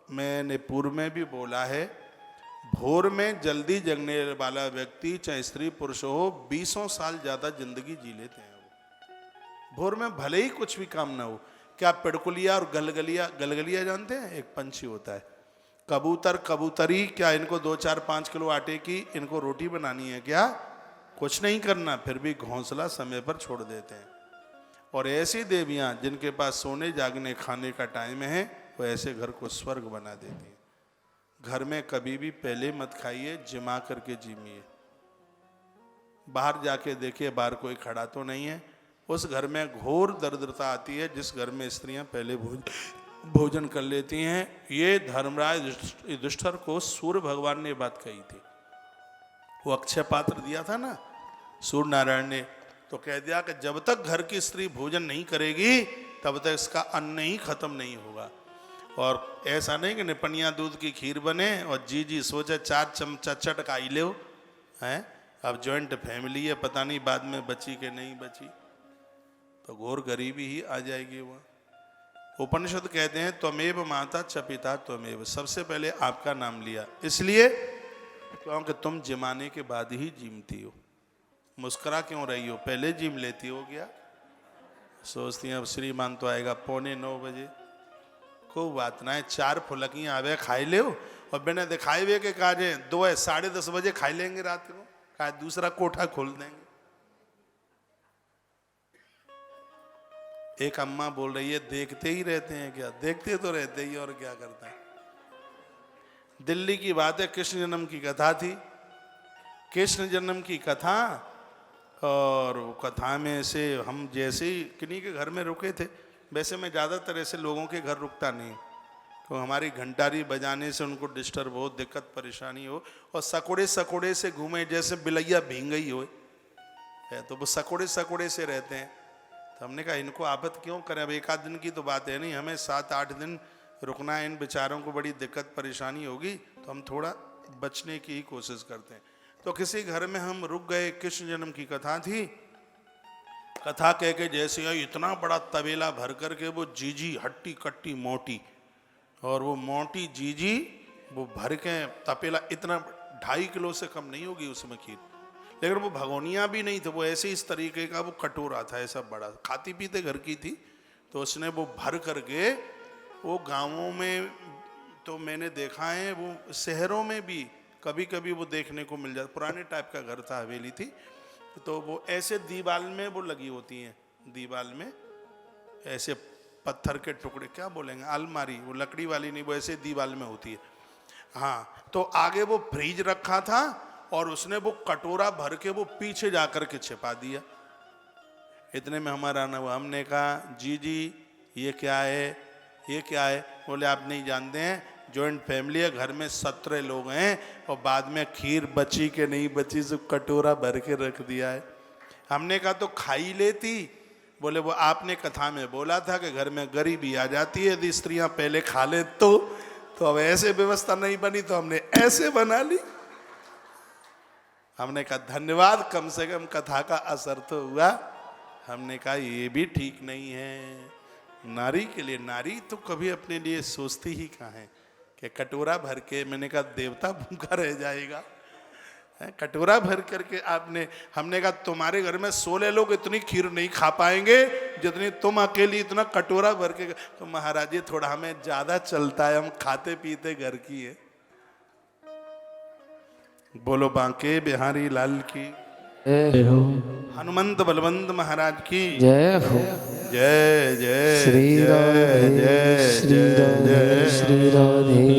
मैंने पूर्व में भी बोला है, भोर में जल्दी जगने वाला व्यक्ति चाहे स्त्री पुरुष हो 20 साल ज्यादा जिंदगी जी लेते हैं। वो भोर में भले ही कुछ भी काम ना हो। क्या पिड़कुलिया और गलगलिया जानते हैं? एक पंछी होता है। कबूतर कबूतरी, क्या इनको 2-4-5 किलो आटे की इनको रोटी बनानी है क्या? कुछ नहीं करना, फिर भी घोंसला समय पर छोड़ देते हैं। और ऐसी देवियां जिनके पास सोने जागने खाने का टाइम है, वो ऐसे घर को स्वर्ग बना देती हैं। घर में कभी भी पहले मत खाइए, जिमा करके जीमिए। बाहर जाके देखिए, बाहर कोई खड़ा तो नहीं है। उस घर में घोर दरिद्रता आती है जिस घर में स्त्रियां पहले भोजन कर लेती हैं। ये धर्मराज युधिष्ठिर को सूर्य भगवान ने बात कही थी। वो अक्षय पात्र दिया था ना सूर्य नारायण ने, तो कह दिया कि जब तक घर की स्त्री भोजन नहीं करेगी तब तक इसका अन्न ही खत्म नहीं होगा। और ऐसा नहीं कि निपनिया दूध की खीर बने और जी सोचे 4 चमचा चटकाई ले हैं। अब जॉइंट फैमिली है, पता नहीं बाद में बची कि नहीं बची, तो घोर गरीबी ही आ जाएगी वहाँ। उपनिषद कहते हैं त्वमेव माता च पिता त्वमेव, सबसे पहले आपका नाम लिया, इसलिए क्योंकि तुम जिमाने के बाद ही जीमती हो। मुस्कुरा क्यों रही हो? पहले जिम लेती हो क्या? सोचती हैं अब श्रीमान तो आएगा 8:45 बजे। कोई बात ना है, 4 फुलकियाँ आवे खाई ले, और बिना दिखाए हुए के काजे 2 है 10:30 बजे खाई लेंगे रात को, का दूसरा कोठा खोल देंगे। एक अम्मा बोल रही है देखते ही रहते हैं क्या? देखते तो रहते ही, और क्या करते हैं। दिल्ली की बात है, कृष्ण जन्म की कथा थी। कृष्ण जन्म की कथा, और कथा में से हम जैसे ही किन्हीं के घर में रुके थे, वैसे मैं ज़्यादातर ऐसे लोगों के घर रुकता नहीं, तो हमारी घंटारी बजाने से उनको डिस्टर्ब हो, दिक्कत परेशानी हो, और सकोड़े से घूमे जैसे बिलैया भींग गई हो, तो वो सकोड़े से रहते हैं। तो हमने कहा इनको आफत क्यों करें, अब 1 आध दिन की तो बात है नहीं, हमें 7-8 दिन रुकना है, इन बेचारों को बड़ी दिक्कत परेशानी होगी, तो हम थोड़ा बचने की ही कोशिश करते हैं। तो किसी घर में हम रुक गए, कृष्ण जन्म की कथा थी। कथा कह के जैसे इतना बड़ा तबेला भर करके वो जीजी हट्टी कट्टी मोटी, और वो मोटी जीजी वो भर के तपेला इतना 2.5 किलो से कम नहीं होगी उसमें खीर, लेकिन वो भगोनिया भी नहीं थे, वो ऐसे इस तरीके का वो कटोरा था ऐसा बड़ा, खाती पीते घर की थी। तो उसने वो भर करके, वो गाँवों में तो मैंने देखा है, वो शहरों में भी कभी कभी वो देखने को मिल जाता। पुराने टाइप का घर था, हवेली थी, तो वो ऐसे दीवाल में वो लगी होती हैं, दीवाल में ऐसे पत्थर के टुकड़े, क्या बोलेंगे, अलमारी, वो लकड़ी वाली नहीं, वो ऐसे दीवाल में होती है। हाँ, तो आगे वो फ्रिज रखा था, और उसने वो कटोरा भर के वो पीछे जाकर के छिपा दिया। इतने में हमारा ना, हमने कहा जी ये क्या है, ये क्या है? बोले आप नहीं जानते हैं, जॉइंट फैमिली है, घर में 17 लोग हैं, और बाद में खीर बची के नहीं बची, सब कटोरा भर के रख दिया है। हमने कहा तो खाई लेती। बोले वो आपने कथा में बोला था कि घर में गरीबी आ जाती है यदि स्त्रियां पहले खा ले तो अब ऐसे व्यवस्था नहीं बनी, तो हमने ऐसे बना ली। हमने कहा धन्यवाद, कम से कम कथा का असर तो हुआ। हमने कहा ये भी ठीक नहीं है, नारी के लिए, नारी तो कभी अपने लिए सोचती ही कहाँ है कि कटोरा भर के, मैंने कहा देवता भूखा रह जाएगा, कटोरा भर करके आपने। हमने कहा तुम्हारे घर में 16 लोग इतनी खीर नहीं खा पाएंगे जितनी तुम अकेली इतना कटोरा भर के। तो महाराज जी थोड़ा हमें ज्यादा चलता है, हम खाते पीते घर की है। बोलो बांके बिहारी लाल की जय हो, हनुमंत बलवंत महाराज की जय हो। जय जय श्री राधे, जय श्री राधे, श्री राधे।